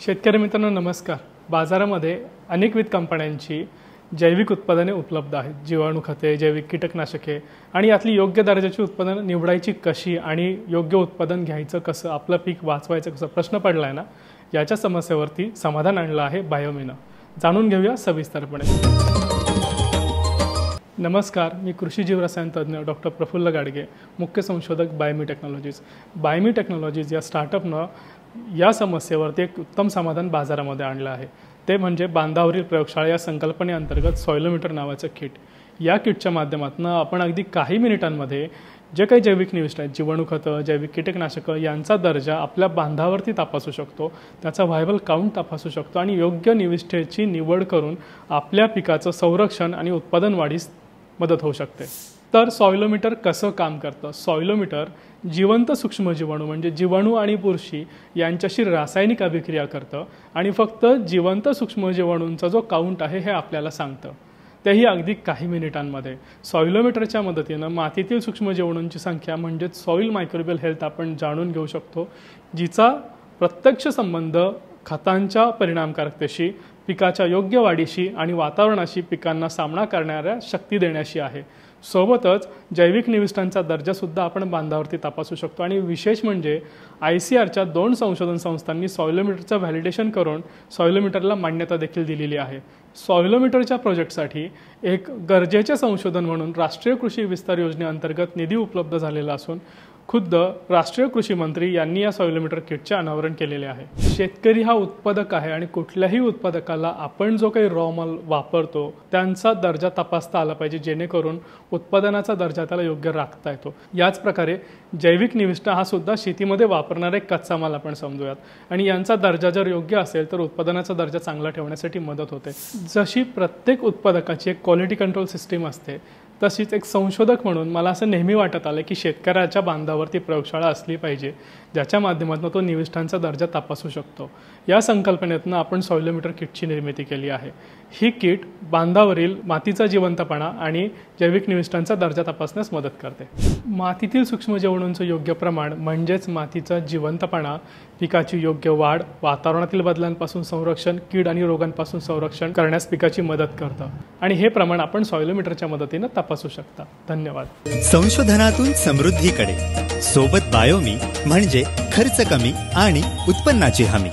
शेतकरी मित्रांनो नमस्कार। बाजारामध्ये अनेकविध कंपन्यांची जैविक उत्पादने उपलब्ध आहेत। जीवाणू खते, जैविक कीटकनाशके आणि यातली योग्य दर्जाची उत्पादने निवडायची कशी आणि योग्य उत्पादन घ्यायचं कसं, आपलं पीक वाचवायचं कसं प्रश्न पडलाय ना, याच्या समस्येवरती समाधान आणलं आहे बायोमीनं। जाणून घेऊया सविस्तरपणे। नमस्कार, मी कृषी जीव रसायन तज्ञ डॉक्टर प्रफुल्ल गाडगे, मुख्य संशोधक बायोमी टेक्नॉलॉजीज। बायोमी टेक्नॉलॉजीज या स्टार्टअपनं या समस्येवरती एक उत्तम समाधान बाजारामध्ये आणलं आहे। ते म्हणजे बांधावरील प्रयोगशाळा या संकल्पनेअंतर्गत सॉइलोमीटर नावाचं किट। या किटच्या माध्यमातून आपण अगदी काही मिनिटांमध्ये जे काही जैविक निविष्ट आहेत, जीवाणू खतं, जैविक कीटकनाशकं यांचा दर्जा आपल्या बांधावरती तपासू शकतो, त्याचा व्हायबल काउंट तपासू शकतो आणि योग्य निविष्ठेची निवड करून आपल्या पिकाचं संरक्षण आणि उत्पादन वाढीस मदत होऊ शकते। तर सॉइलोमीटर कसं काम करतं? सॉइलोमीटर जिवंत सूक्ष्मजीवाणू म्हणजे जीवाणू आणि बुरशी यांच्याशी रासायनिक अभिक्रिया करतं आणि फक्त जिवंत सूक्ष्मजीवाणूंचा जो काउंट आहे हे आपल्याला सांगतं, तेही अगदी काही मिनिटांमध्ये। सॉइलोमीटरच्या मदतीनं मातीतील सूक्ष्मजीवाणूंची संख्या म्हणजे सॉइल मायक्रोबियल हेल्थ आपण जाणून घेऊ शकतो, जिचा प्रत्यक्ष संबंध खतांच्या परिणामकारकतेशी, पिकाच्या योग्य वाढीशी आणि वातावरणाशी पिकांना सामना करणाऱ्या शक्ती देण्याशी आहे। सोबतच जैविक निविष्ठांचा दर्जासुद्धा आपण बांधावरती तपासू शकतो आणि विशेष म्हणजे ICARच्या 2 संशोधन संस्थांनी सॉइलोमीटरचं व्हॅलिडेशन करून सॉइलोमीटरला मान्यता देखील दिलेली आहे। सॉइलोमीटरच्या प्रोजेक्टसाठी एक गरजेचे संशोधन म्हणून राष्ट्रीय कृषी विस्तार योजनेअंतर्गत निधी उपलब्ध झालेला असून खुद्द राष्ट्रीय कृषी मंत्री यांनी या सॉइलोमीटर किटचे अनावरण केलेले आहे। शेतकरी हा उत्पादक आहे आणि कुठल्याही उत्पादकाला आपण जो काही रॉ माल वापरतो त्यांचा दर्जा तपासता आला पाहिजे, जेणेकरून उत्पादनाचा दर्जा त्याला योग्य राखता येतो। याच प्रकारे जैविक निविष्ठा हा सुद्धा शेतीमध्ये वापरणारा एक कच्चा माल आपण समजूयात आणि यांचा दर्जा जर योग्य असेल तर उत्पादनाचा दर्जा चांगला ठेवण्यासाठी मदत होते। जशी प्रत्येक उत्पादकाची एक क्वालिटी कंट्रोल सिस्टीम असते, तशीच एक संशोधक म्हणून मला असं नेहमी वाटत आलं की शेतकऱ्याच्या बांधावरती प्रयोगशाळा असली पाहिजे, ज्याच्या माध्यमातून तो निविष्ठांचा दर्जा तपासू शकतो। या संकल्पनेतून आपण सॉइलोमीटर किटची निर्मिती केली आहे। ही किट बांधावरील मातीचा जिवंतपणा आणि जैविक निविष्ठांचा दर्जा तपासण्यास मदत करते। मातीतील सूक्ष्मजीवाणूंचं योग्य प्रमाण म्हणजेच मातीचा जिवंतपणा, पिकाची योग्य वाढ, वातावरणातील बदलांपासून संरक्षण, कीड आणि रोगांपासून संरक्षण करण्यास पिकाची मदत करतं आणि हे प्रमाण आपण सॉइलोमीटरच्या मदतीने तपासू शकता। धन्यवाद। संशोधनातून समृद्धीकडे सोबत बायोमी म्हणजे खर्च कमी आणि उत्पन्नाची हमी।